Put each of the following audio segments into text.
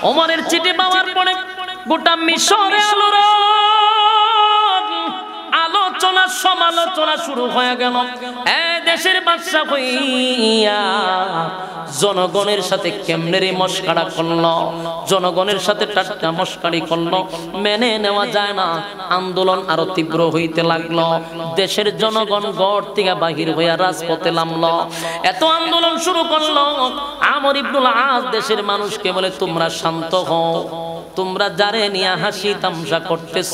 ওমরের চিঠি পাওয়ার পরে গোটা মিশরে আলোচনা সমালোচনা শুরু হয়ে গেল। দেশের বাদশা হইয়া জনগণের সাথে কেমনে রে মস্কারা করলো, জনগণের সাথে টাটকা মস্কারি করলো, মেনে নেওয়া যায় না। আন্দোলন আরো তীব্র হইতে লাগলো। দেশের জনগণ গড় থেকে বাহির হইয়া রাজপথে নামলো। এত আন্দোলন শুরু করলো। আমর ইবনুল আস দেশের মানুষকে বলে, তোমরা শান্ত হও, তোমরা যারে নিয়ে হাসি তামসা করতেছ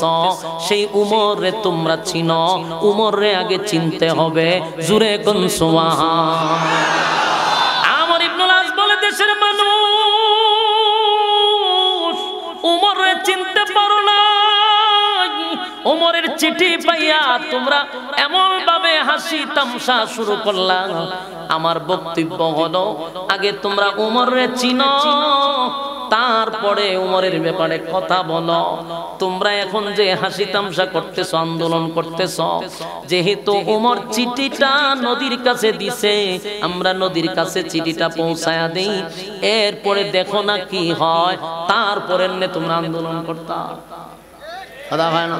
সেই উমর রে তোমরা চিনো, উমর রে আগে চিনতে হবে। জুরে কোন সুবহান। আমর ইবনুল আস বলে, দেশের মানুষ উমর রে চিনতে পারো না, উমরের চিঠি পাইয়া তোমরা এমন ভাবে হাসি তামসা শুরু করলা। আমার বক্তব্য হলো, আগে তোমরা উমর রে চিনো, তারপরে উমরের ব্যাপারে কথা বলো। তোমরা এখন যে হাসি তামসা করতেছ, আন্দোলন করতেছ, যেহেতু উমর চিঠিটা নদীর কাছে দিছে, আমরা নদীর কাছে চিঠিটা পৌঁছায়া দেই, এরপরে দেখো না কি হয়, তারপরে তোমরা আন্দোলন করতা। কথা হয় না?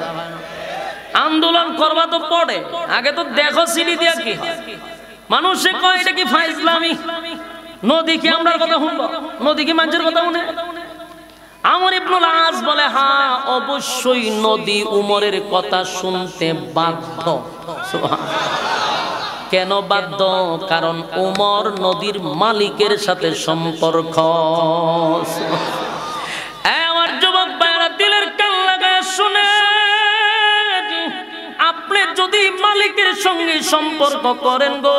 আন্দোলন করবা তো পড়ে, আগে তো দেখো চিঠি দিয়া কি হয়। মানুষে কয় এটা কি ফাইজলামি, নদীকে আমরা কথা শুনবো, নদীকে মানুষের কথা শুনে। আমর ইবনুল আস বলে, হ্যাঁ অবশ্যই নদী উমরের কথা শুনতে বাধ্য। কেন বাধ্য? কারণ উমর নদীর মালিকের সাথে সম্পর্ক। আমার যুবক ভাইরা দিলের কান লাগায় শুনে, আপনি যদি মালিকের সঙ্গে সম্পর্ক করেন গো,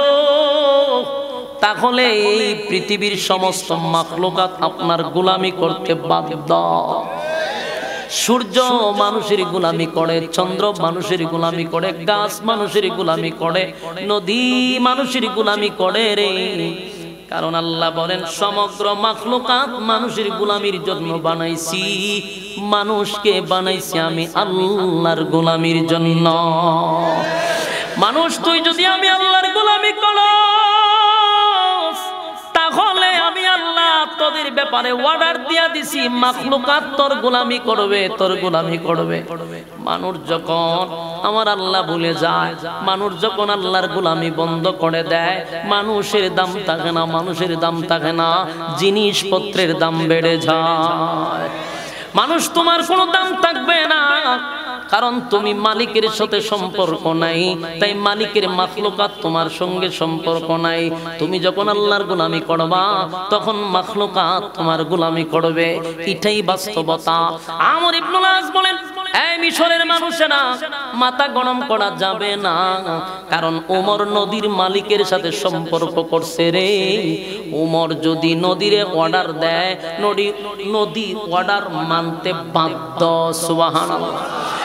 তাহলে এই পৃথিবীর সমস্ত মাখলুকাত আপনার গোলামি করতে বাধ্য। সূর্য মানুষের গোলামি করে, চন্দ্র মানুষের গোলামি করে, গাছ মানুষের গোলামি করে, নদী মানুষের গোলামি করে রে। কারণ আল্লাহ বলেন, সমগ্র মাখলুকাত মানুষের গোলামির জন্য বানাইছি, মানুষকে বানাইছি আমি আল্লাহর গোলামির জন্য। মানুষ তুই যদি আমি আল্লাহর গোলামি করো, তাহলে আমি আল্লাহ তোদের ব্যাপারে অর্ডার দিয়া দিছি, মাখলুকাত তোর গোলামি করবে, তোর গোলামি করবে। মানুষ যখন আমার আল্লাহ ভুলে যায়, মানুষ যখন আল্লাহর গোলামি বন্ধ করে দেয়, মানুষের দাম থাকে না, মানুষের দাম থাকে না, জিনিসপত্রের দাম বেড়ে যায়। মানুষ তোমার কোনো দাম থাকবে না, কারণ তুমি মালিকের সাথে সম্পর্ক নাই, তাই মালিকের মাখলুকাত তোমার সঙ্গে সম্পর্ক নাই। তুমি যখন আল্লাহর গোলামি করবা, তখন মাখলুকাত তোমার গোলামি করবে। এটাই বাস্তবতা। আমর ইবনুল আস বলেন, এই মিশরের মানুষেরা, মাথা গরম করা যাবে না, কারণ ওমর নদীর মালিকের সাথে সম্পর্ক করছে রে। ওমর যদি নদীরে অর্ডার দেয়, নদী অর্ডার মানতে বাধ্য। সুবহানাল্লাহ।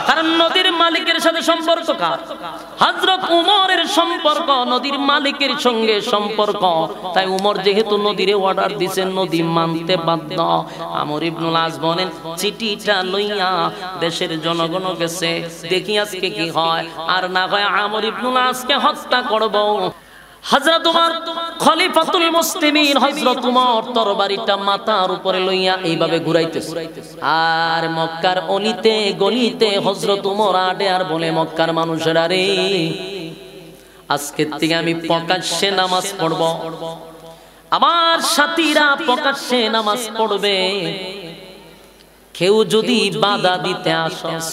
কারণ নদীর মালিকের সাথে সম্পর্ক কার? হযরত উমরের সম্পর্ক নদীর মালিকের সঙ্গে সম্পর্ক। তাই উমর যেহেতু নদীরে অর্ডার দিয়েছেন, নদী মানতে বাধ্য। আমর ইবনুল আস বলেন, চিঠিটা লইয়া দেশের জনগণ গেছে, দেখি আজকে কি হয়। আর না হয় আমর ইবনুল আসকে হত্যা করব। হযরত উমর খলিফাতুল মুসলিমিন, হযরত উমর তরবারিটা মাথার উপরে লইয়া এইভাবে ঘুরাইতেছে। আর মক্কার অলিতে গলিতে হযরত উমর আডে আর বলে, মক্কার মানুষেরা রে, আজকের থেকে আমি প্রকাশ্যে নামাজ পড়ব, আমার সাথীরা প্রকাশ্যে নামাজ পড়বে। কেউ যদি বাধা দিতে আসস,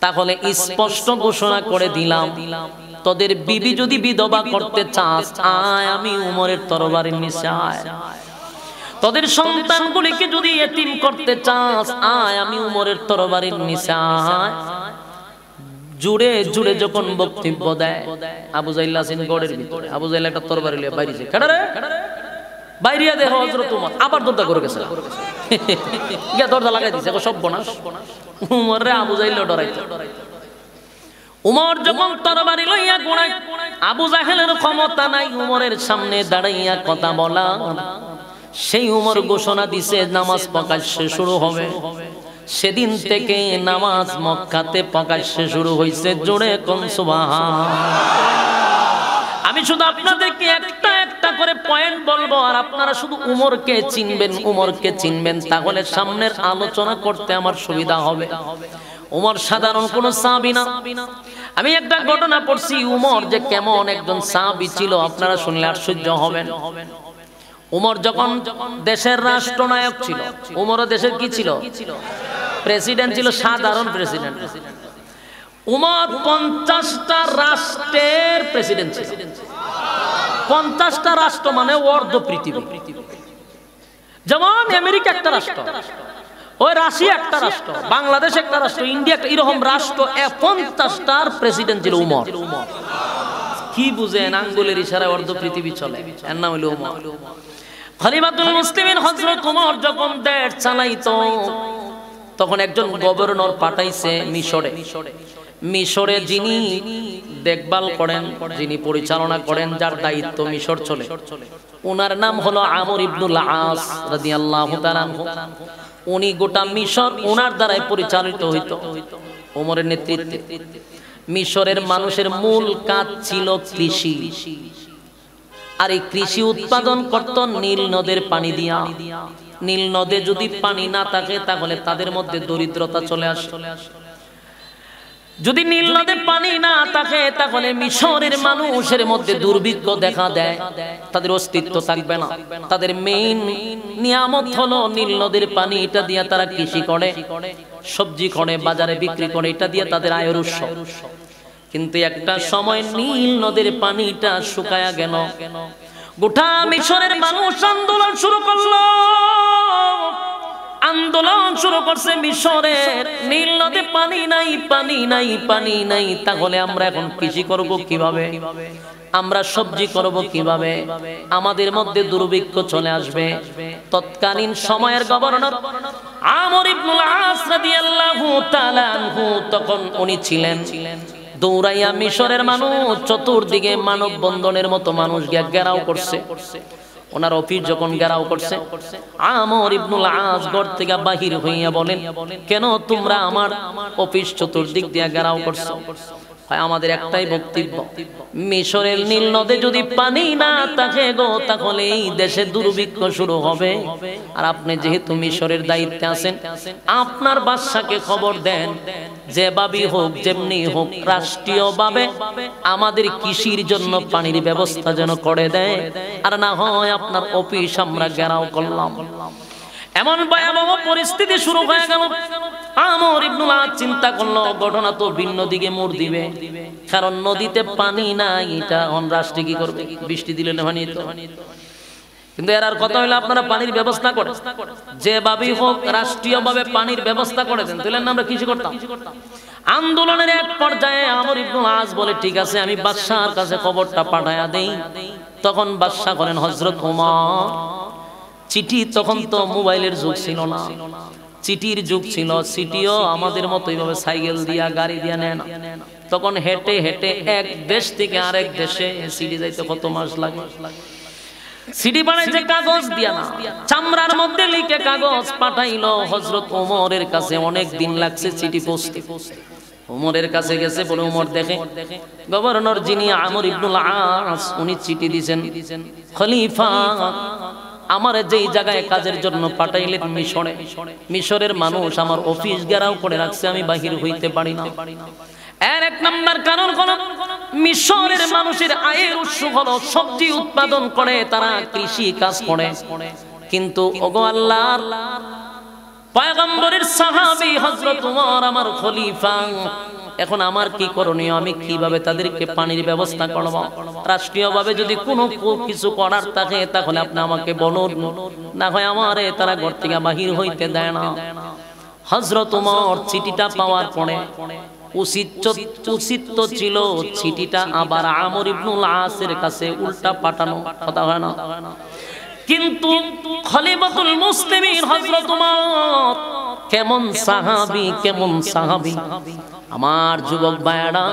তাহলে স্পষ্ট ঘোষণা করে দিলাম, তোদের বিবি যদি বিধবা করতে চাস, আয় আমি উমরের তরবারির নিচে আয়। তোদের সন্তানগুলিকে যদি এতিম করতে চাস, আয় আমি উমরের তরবারির নিচে আয়। জুড়ে জুড়ে যখন বক্তব্য দেয়, আবু জাইল আছেন গড়ের ভিতরে, আবু জাইল একটা তরবারি লিয়ে বাইরেছে, কেডারে বাইরিয়া দেখো হযরত উমর আবার দরজা করে গেছে, গিয়া দরজা লাগাই দিছে, সর্বনাশ। উমর রে আবু জাইল ডরাইতো। উমর যখন তরবারি লইয়া ঘোড়ায়, আবু জাহেলের ক্ষমতা নাই উমরের সামনে দাঁড়াইয়া কথা বলা। সেই উমর ঘোষণা দিছে, নামাজ প্রকাশ্যে শুরু হবে। সেদিন থেকে নামাজ মক্কাতে প্রকাশ্যে শুরু হয়েছে। জোরে কোন সুবহান। আমি শুধু আপনাদেরকে একটা একটা করে পয়েন্ট বলবো আর আপনারা শুধু উমরকে চিনবেন তাহলে সামনের আলোচনা করতে আমার সুবিধা হবে। উমর সাধারণ কোন সাহাবী না। আমি একটা ঘটনা পড়ছি, উমর যে কেমন একজন সাহাবী ছিল আপনারা শুনলে আশ্চর্য হবেন। উমর যখন দেশের রাষ্ট্রনায়ক ছিল, উমরও দেশের কি ছিল? প্রেসিডেন্ট ছিল, সাধারণ প্রেসিডেন্ট। উমর 50টা রাষ্ট্রের প্রেসিডেন্ট ছিল। 50টা রাষ্ট্র মানে অর্ধ পৃথিবী। যেমন আমেরিকা একটা রাষ্ট্র, ওই রাশিয়া একটা রাষ্ট্র, বাংলাদেশ একটা রাষ্ট্র, ইন্ডিয়া একটা, এরকম রাষ্ট্র 50টার প্রেসিডেন্ট ছিল উমর। কি বুঝেন? আঙ্গুলের ইশারায় অর্ধ পৃথিবী চলে, এর নাম হলো উমর। খলিফাতুল মুসলিমিন হযরত উমর যখন দেশ চালাইতো তখন একজন গভর্নর পাঠাইছে মিশরে যিনি দেখভাল করেন, যিনি পরিচালনা করেন, যার দায়িত্ব মিশর চলে, ওনার নাম হলো আমর ইবনুল আস রাদিয়াল্লাহু তাআলা। উনি গোটা মিশর ওনার দ্বারাই পরিচালিত হইতো ওমরের নেতৃত্বে। মিশরের মানুষের মূল কাজ ছিল কৃষি, আর এই কৃষি উৎপাদন করত নীল নদের পানি দিয়া। নীল নদে যদি পানি না থাকে তাহলে তাদের মধ্যে দরিদ্রতা চলে আসে। যদি নীল নদে পানি না থাকে তাহলে মিশরের মানুষের মধ্যে দুর্ভিক্ষ দেখা দেয়, তাদের অস্তিত্ব থাকবে না। তাদের মেইন নিয়ামত হলো নীল নদের পানি, এটা দিয়ে তারা কৃষি করে, সবজি করে, বাজারে বিক্রি করে, এটা দিয়ে তাদের আয়ের উৎস। কিন্তু একটা সময় নীল নদের পানিটা শুকায়া গেল, গোটা মিশরের মানুষ আন্দোলন শুরু করলো। আন্দোলন শুরু করছে মিশরের, নীল নদে পানি নাই, পানি নাই, পানি নাই, তাহলে আমরা এখন কৃষি করব কিভাবে? আমরা সবজি করব কিভাবে? আমাদের মধ্যে দুর্ভিক্ষ চলে আসবে। তৎকালীন সময়ের গভর্নর আমর ইবনুল আস রাদিয়াল্লাহু তাআলা আনহু, তখন উনি ছিলেন। দৌড়াইয়া মিশরের মানুষ চতুর্দিকে মানববন্ধনের মতো মানুষ গিয়া ঘেরাও করছে। ওনার অফিস যখন ঘেরাও করছে, আমর ইবনুল আস ঘর থেকে বাহির হইয়া বলেন, কেন তোমরা আমার অফিস চতুর্দিক দিয়ে ঘেরাও করছো? আমাদের একটাই বক্তব্য, মিশরের নীল নদে যদি পানি না থাকে গো তাহলে এই দেশে দুর্ভিক্ষ শুরু হবে। আর আপনি যেহেতু মিশরের দায়িত্বে আছেন, আপনার বাদশাকে খবর দেন, যেভাবেই হোক যেমনি হোক রাষ্ট্রীয়ভাবে আমাদের কৃষির জন্য পানির ব্যবস্থা যেন করে দেয়, আর না হয় আপনার অফিস আমরা ঘেরাও করলাম। এমন ভয়াবহ পরিস্থিতি শুরু হয়ে গেল। আমর ইবনুল আস চিন্তা করলো ঘটনা তো ভিন্ন দিকে মোড় দিবে, কারণ নদীতে পানি নাই, এটা অন রাষ্ট্রে কি করবে? বৃষ্টি দিলে না পানি তো। কিন্তু এর আর কথা হলো আপনারা পানির ব্যবস্থা করে যেভাবেই হোক রাষ্ট্রীয়ভাবে পানির ব্যবস্থা করে দেন, তাহলে আমরা কৃষি করতাম। আন্দোলনের এক পর্যায়ে আমর ইবনুল আস বলে, ঠিক আছে আমি বাদশার কাছে খবরটা পাঠায়া দেই। তখন বাদশা করেন হযরত ওমর চিঠি, তখন তো মোবাইলের যুগ ছিল না, চিঠির যুগ ছিল। চিঠিও আমাদের মতো এইভাবে সাইকেল দিয়া গাড়ি দিয়া নেয় না, তখন হেঁটে হেঁটে এক দেশ থেকে আরেক দেশে চিঠি যাইতে কত মাস লাগে। চিঠি বানাইছে কাগজ দিয়া না, চামড়ার মধ্যে লিখে কাগজ পাঠাইলো হযরত ওমরের কাছে। অনেক দিন লাগছে চিঠি পৌঁছতে। ওমরের কাছে গেছে, বলে ওমর দেখে গভর্নর যিনি আমর ইবনুল আস, উনি চিঠি দিয়েছেন, খলিফা আমার যেই জায়গায় কাজের জন্য পাঠাইলেন মিশরে, মিশরের মানুষ আমার অফিস ঘেরাও করে রাখছে, আমি বাহির হইতে পারি না। এর এক নাম্বার কারণ হলো মিশরের মানুষের আয়ের উৎস হলো সবজি উৎপাদন করে, তারা কৃষি কাজ করে। কিন্তু ওগো আল্লাহর পয়গম্বরের সাহাবী হযরত ওমর আমার খলিফা, এখন আমার কি করণীয়? আমি কিভাবে তাদেরকে পানির ব্যবস্থা করব? রাষ্ট্রীয়ভাবে যদি কোনো কিছু করার থাকে তাহলে আপনি আমাকে বলুন, না হয় আমারে তারা ঘর থেকে বাহির হইতে দেয় না। হযরত ওমর চিঠিটা পাওয়ার পরে উচিত তো ছিল চিঠিটা আবার আমর ইবনুল আসের কাছে উল্টা পাঠানো, কথা হয় না? কিন্তু খলিফাতুল মুসলিমিন হযরত ওমর কেমন সাহাবী, কেমন সাহাবী! আমার যুবক ভাইরা,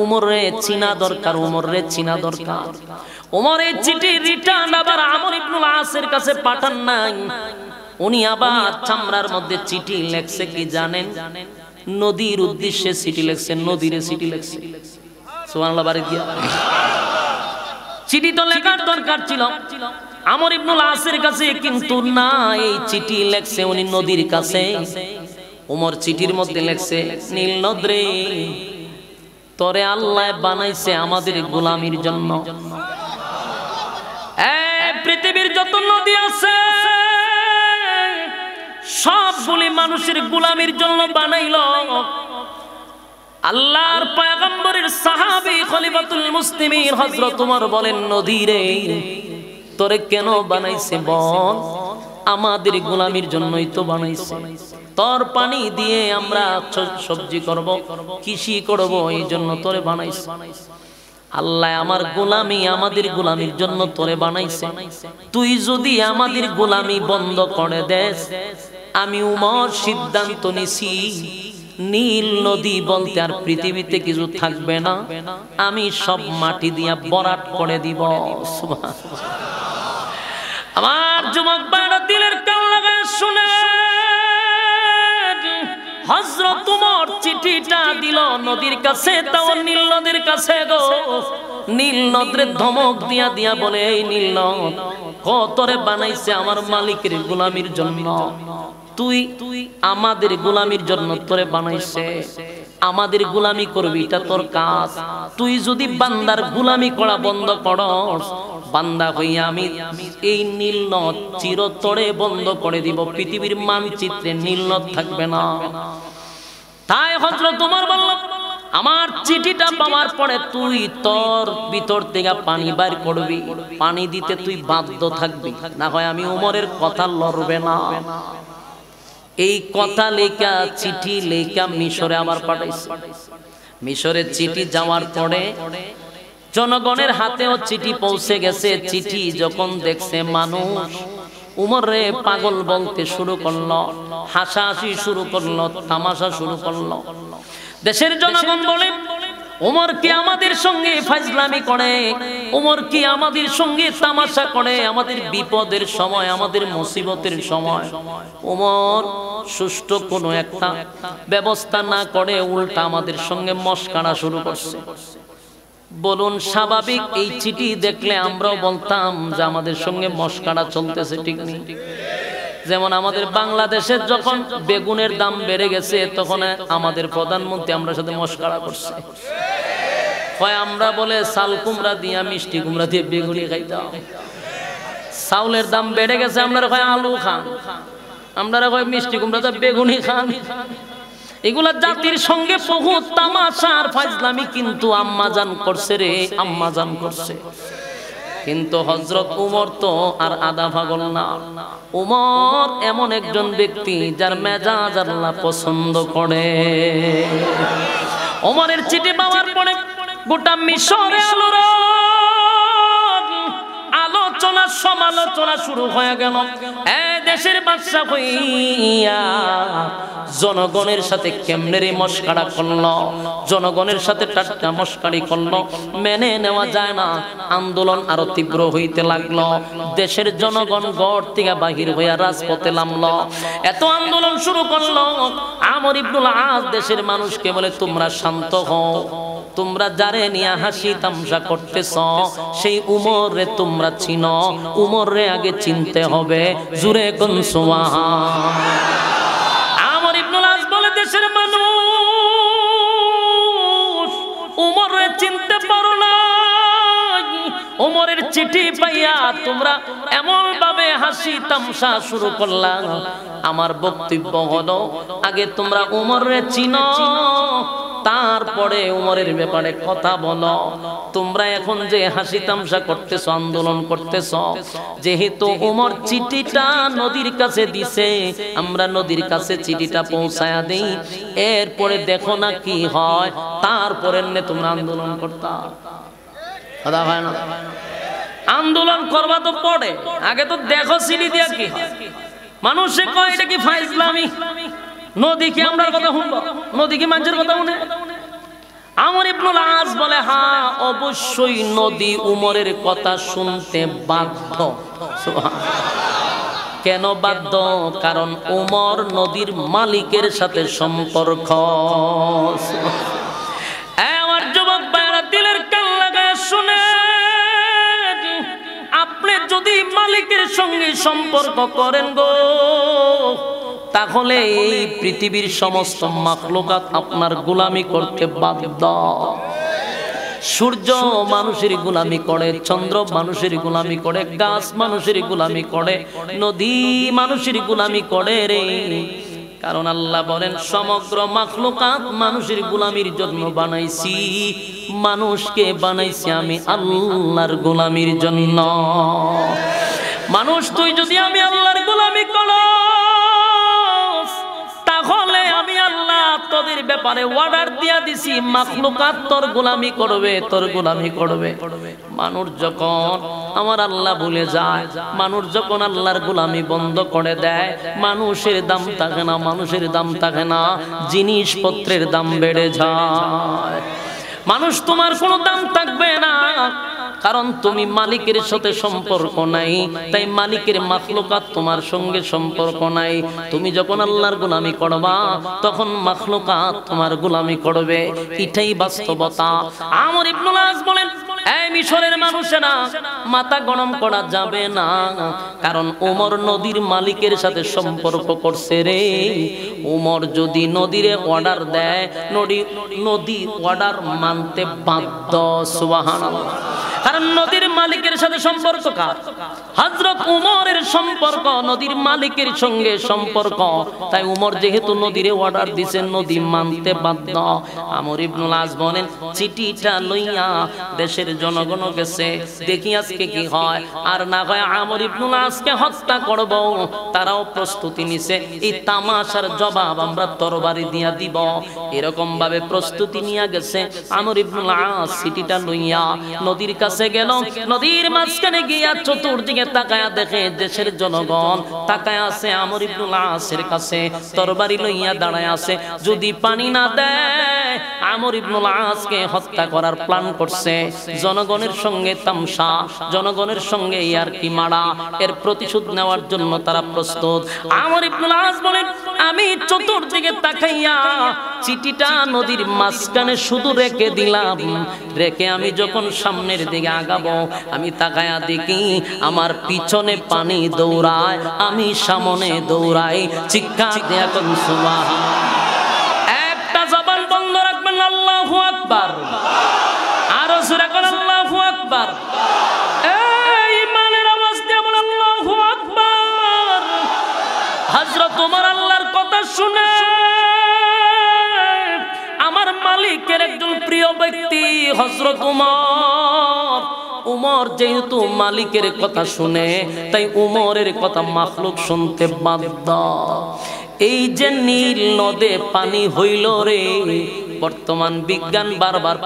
উমরে চিনা দরকার, উমরে চিনা দরকার। উমরের চিঠি রিটার্ন আবার আমর ইবনুল আসের কাছে পাঠান নাই, উনি আবার চামড়ার মধ্যে চিঠি লেখছে কি জানেন? নদীর উদ্দেশ্যে চিঠি লেখছে, নদীরে চিঠি লেখছে। সুবহানাল্লাহ, বাড়ি দিয়া চিঠি তো লেখার দরকার ছিল আমর ইবনুল আসের কাছে, কিন্তু না, এই চিঠি লেখছে উনি নদীর কাছে। উমর চিঠির মধ্যে লেখছে, নীল নদরে তোরে আল্লাহ বানাইছে আমাদের গোলামির জন্য। পৃথিবীর যত নদী আছে সবগুলি মানুষের গোলামির জন্য বানাইলো। আল্লাহর পয়গম্বরের সাহাবী খলিফাতুল মুসলিমিন হযরত ওমর বলেন, নদী রে তোরে কেন বানাইছে বল? আমাদের গোলামির জন্যই তো বানাইছে। তোর পানি দিয়ে আমরা সবজি করব, কৃষি করব, এই জন্য তোরে বানাইছে। আল্লাহ আমার গোলামি, আমাদের গোলামির জন্য তোরে বানাইছে। তুই যদি আমাদের গোলামি বন্ধ করে দেস, আমি উমর সিদ্ধান্ত নিছি নীল নদী বলতে আর পৃথিবীতে কিছু থাকবে না, আমি সব মাটি দিয়া ভরাট করে দিব। আমার যুবক ভাইরা দিলের কান লাগায় শুনে, হযরত ওমর চিঠিটা দিল নদীর কাছে, তাও নীল নদীর কাছে গো। নীল নদরে ধমক দিয়া দিয়া বলে, এই নীল নদ কতরে বানাইছে আমার মালিকের গোলামির জন্য। তুই আমাদের গোলামির জন্য তোরে বানাইছে, আমাদের গোলামি করবি, এটা তোর কাজ। তুই যদি বান্দার গোলামি করা বন্ধ করস, বান্দা হইয়া আমি এই নীল নদ চিরতরে বন্ধ করে দিব, পৃথিবীর মানচিত্রে নীল নদ থাকবে না। তাই হযরত ওমর বলল, আমার চিঠিটা পাওয়ার পরে তুই তোর ভিতর থেকে পানি বাইর করবি, পানি দিতে তুই বাধ্য থাকবি, না হয় আমি ওমরের কথা লড়বে না। এই কথা লেখা চিঠি লেখা মিশরে আবার পাঠাইছে। মিশরে চিঠি যাওয়ার পরে জনগণের হাতেও চিঠি পৌঁছে গেছে। চিঠি যখন দেখছে মানুষ, উমরে পাগল বলতে শুরু করলো, হাসাহাসি শুরু করলো, তামাশা শুরু করলো। দেশের জনগণ বলে, উমর কি আমাদের সঙ্গে ফাজলামি করে? উমর কি আমাদের সঙ্গে তামাশা করে? আমাদের বিপদের সময়, আমাদের মুসিবতের সময় উমর সুষ্ঠু কোনো একটা ব্যবস্থা না করে উল্টা আমাদের সঙ্গে মস্কারা শুরু করছে। বলুন, স্বাভাবিক এই চিঠি দেখলে আমরাও বলতাম যে আমাদের সঙ্গে মস্কারা চলতেছে, ঠিক নেই? যেমন আমাদের বাংলাদেশের যখন বেগুনের দাম বেড়ে গেছে, তখন আমাদের প্রধানমন্ত্রী আমরা সাথে মস্কারা করছে। হয় আমরা বলে চাল কুমড়া দিয়া মিষ্টি কুমড়া দিয়ে বেগুনি খাইতাম। চাউলের দাম বেড়ে গেছে, আমরা হয় আলু খান, আমরা হয় মিষ্টি কুমড়া দিয়ে বেগুনি খান। এগুলা জাতির সঙ্গে বহু তামাশার ফাজলামি কিন্তু আম্মাজান করছে রে, আম্মাজান করছে। কিন্তু হযরত উমর তো আর আদা পাগল না। উমর এমন একজন ব্যক্তি যার মেজাজ আল্লাহ পছন্দ করে। উমরের চিঠি পাওয়ার পরে গোটা মিশরে আলোচনা সমালোচনা শুরু হয়ে গেল। দেশের বাদশা হইয়া জনগণের সাথে কেমনে রে মস্কারা করলো, জনগণের সাথে টাটকা মস্কারি করলো, মেনে নেওয়া যায় না। আন্দোলন আরো তীব্র হইতে লাগলো। দেশের জনগণ ঘর থেকে বাহির হইয়া রাজপথে নামলো। এত আন্দোলন শুরু করলো। আমর ইবনুল আস দেশের মানুষকে বলে, তোমরা শান্ত হও, তোমরা যারে নিয়ে হাসি তামসা করতেছ সেই উমর রে তোমরা চিনো, উমর রে আগে চিনতে হবে। জুরে কোন সুবহান। আমর ইবনুল আস বলে, দেশের মানুষ উমর রে চিনতে পারো না। উমরের চিঠি পাইয়া তোমরা এমন ভাবে হাসি তামসা শুরু করলা। আমার বক্তব্য হলো, আগে তোমরা উমর রে চিনো, তারপরে উমরের ব্যাপারে কথা বলো। তোমরা এখন যে হাসি তামসা করতেছ, আন্দোলন করতেছ, যেহেতু উমর চিঠিটা নদীর কাছে দিছে, আমরা নদীর কাছে চিঠিটা পৌঁছায়া দেই, এরপরে দেখো না কি হয়, তারপরে তোমরা আন্দোলন করতা। কথা হয় না? আন্দোলন করবা তো পড়ে, আগে তো দেখো চিঠি দিয়া কি হয়। মানুষে কয় এটা কি ফাইজলামি, নদীকে আমরা কথা শুনবো, নদীকে মানুষের কথা শুনে। আমর ইবনুল আস বলে, হ্যাঁ অবশ্যই নদী উমরের কথা শুনতে বাধ্য। কেন বাধ্য? কারণ উমর নদীর মালিকের সাথে সম্পর্ক। আমার যুবক ভাইরা দিলের কান লাগায় শুনে, যদি মালিকের সঙ্গে সম্পর্ক করেন গো, তাহলে এই পৃথিবীর সমস্ত মাখলুকাত আপনার গোলামি করতে বাধ্য। সূর্য মানুষের গোলামি করে, চন্দ্র মানুষের গোলামি করে, গাছ মানুষের গোলামি করে, নদী মানুষের গোলামি করে রে। কারণ আল্লাহ বলেন সমগ্র মাখলুকাত মানুষের গোলামির জন্য বানাইছি, মানুষকে বানাইছি আমি আল্লাহর গোলামির জন্য। মানুষ তুই যদি আমি আল্লাহর গোলামি করস, তাহলে আমি আল্লাহ তোদের ব্যাপারে অর্ডার দিয়া দিছি, মাখলুকাত তোর গোলামি করবে, তোর গোলামি করবে। মানুষ যখন আমার আল্লাহ ভুলে যায়, মানুষ যখন আল্লাহর গোলামি বন্ধ করে দেয়, মানুষের দাম থাকে না, মানুষের দাম থাকে না, জিনিসপত্রের দাম বেড়ে যায়। মানুষ তোমার কোনো দাম থাকবে না, কারণ তুমি মালিকের সাথে সম্পর্ক নাই, তাই মালিকের মাখলুকাত তোমার সঙ্গে সম্পর্ক নাই। তুমি যখন আল্লাহর গোলামি করবা, তখন মাখলুকাত তোমার গোলামি করবে। এটাই বাস্তবতা। আমর ইবনুল আস বলেন, এই মিশরের মানুষেরা মাথা গরম করা যাবে না, কারণ ওমর নদীর মালিকের সাথে সম্পর্ক করছে রে। ওমর যদি নদীরে অর্ডার দেয়, নদী অর্ডার মানতে বাধ্য। সুবহানাল্লাহ। কারণ নদীর মালিকের সাথে সম্পর্ক কার? হযরত উমরের সম্পর্ক নদীর মালিকের সঙ্গে সম্পর্ক। তাই উমর যেহেতু নদীরে অর্ডার দিয়েছেন, নদী মানতে বাধ্য। আমর ইবনুল আস বলেন, চিঠিটা লইয়া দেশের জনগণ গেছে, দেখি আজকে কি হয়। আর না হয় আমর ইবনুল আসকে হত্যা করব, তারাও প্রস্তুতি নিছে, এই তামাশার জবাব আমরা তরবারি দিয়া দিব। এরকম ভাবে প্রস্তুতি নিয়ে গেছে। আমর ইবনুল আস চিঠিটা লইয়া নদীর কাছে গেল। নদীর মাঝখানে গিয়া চতুর্দিকে তাকায়া দেখে দেশের জনগণ তাকায় আছে আমর ইবনুল আসের কাছে, তরবারি লইয়া দাঁড়ায় আছে। যদি পানি না দেয়, আমর ইবনুল আসকে হত্যা করার প্ল্যান করছে। জনগণের সঙ্গে তামসা, জনগণের সঙ্গে ইয়ারকি মারা, এর প্রতিশোধ নেওয়ার জন্য তারা প্রস্তুত। আমর ইবনুল আস বলেন, আমি চতুর্দিকে তাকাইয়া চিঠিটা নদীর মাঝখানে শুধু রেখে দিলাম। রেখে আমি যখন সামনের দিকে আগাবো, আমি তাকায়া দেখি আমার পিছনে পানি দৌড়ায়, আমি সামনে দৌড়াই। চিৎকার দেয়া কোন সুবহানাল্লাহ। একটা জবান বন্ধ রাখবেন, আল্লাহু আকবার। আরো জোরে কোন আল্লাহু আকবার। এই ইমানের আওয়াজ দিয়ে বল আল্লাহু আকবার। হযরত ওমর আল্লাহর কথা শুনে আমার মালিকের একজন প্রিয় ব্যক্তি হযরত ওমর। উমর যেহেতু মালিকের কথা শুনে, তাই উমরের কথা মাখলুক শুনতে বাধ্য। এই যে নীল নদে পানি হইল রে, বর্তমান বিজ্ঞান বারবার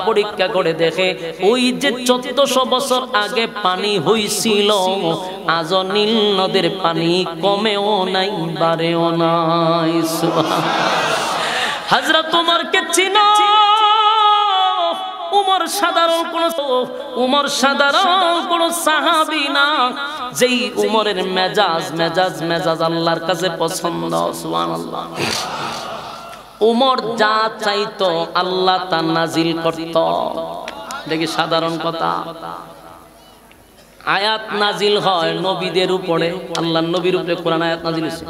পরীক্ষা করে দেখে, ওই যে 1400 বছর আগে পানি হইছিল, আজও নীল নদের পানি কমেও নাই, বাড়েও নাই। হযরত ওমরকে চিনো? উমর সাধারণ কোন সাহাবী না। যেই উমরের মেজাজ আল্লাহর কাছে পছন্দ। সুবহানাল্লাহ। উমর যা চাইতো আল্লাহ তা নাজিল করত। দেখি সাধারণ কথা, আয়াত নাজিল হয় নবীদের উপরে, আল্লাহর নবীর উপরে কোরআন আয়াত নাজিল হয়েছে।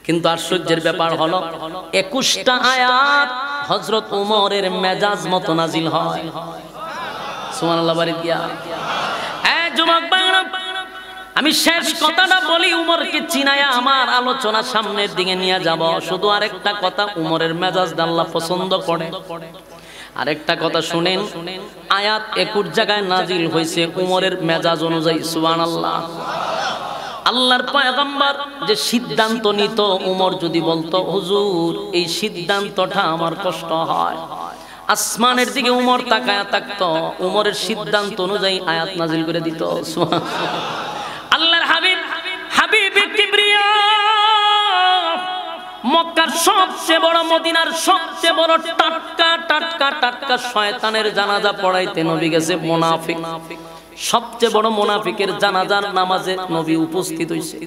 কিন্তু আশ্চর্যের ব্যাপার হলো 21টা আয়াত হযরত উমরের মেজাজ মতো নাজিল হয়। সুবহানাল্লাহ। বাড়ি দিয়া যুবক ভাইরা, আমি শেষ কথাটা বলি, উমরকে চিনায়া আমার আলোচনা সামনের দিকে নিয়ে যাব। শুধু আরেকটা কথা, উমরের মেজাজ আল্লাহ পছন্দ করে। আরেকটা কথা শুনেন, আয়াত 21 জায়গায় নাজিল হয়েছে উমরের মেজাজ অনুযায়ী। সুবহানাল্লাহ। আল্লাহর পয়গম্বর যে সিদ্ধান্ত নিত, উমর যদি বলতো হুজুর এই সিদ্ধান্তটা আমার কষ্ট হয়, আসমানের দিকে উমর তাকায়া থাকতো, উমরের সিদ্ধান্ত অনুযায়ী আয়াত নাজিল করে দিত। আল্লাহর হাবিব কিবরিয়া, মক্কার সবচেয়ে বড়, মদিনার সবচেয়ে বড় টাটকা শয়তানের জানাজা পড়াইতে নবী গেছে। মুনাফিক, সবচেয়ে বড় মুনাফিকের জানাজার নামাজে নবী উপস্থিত হইছে।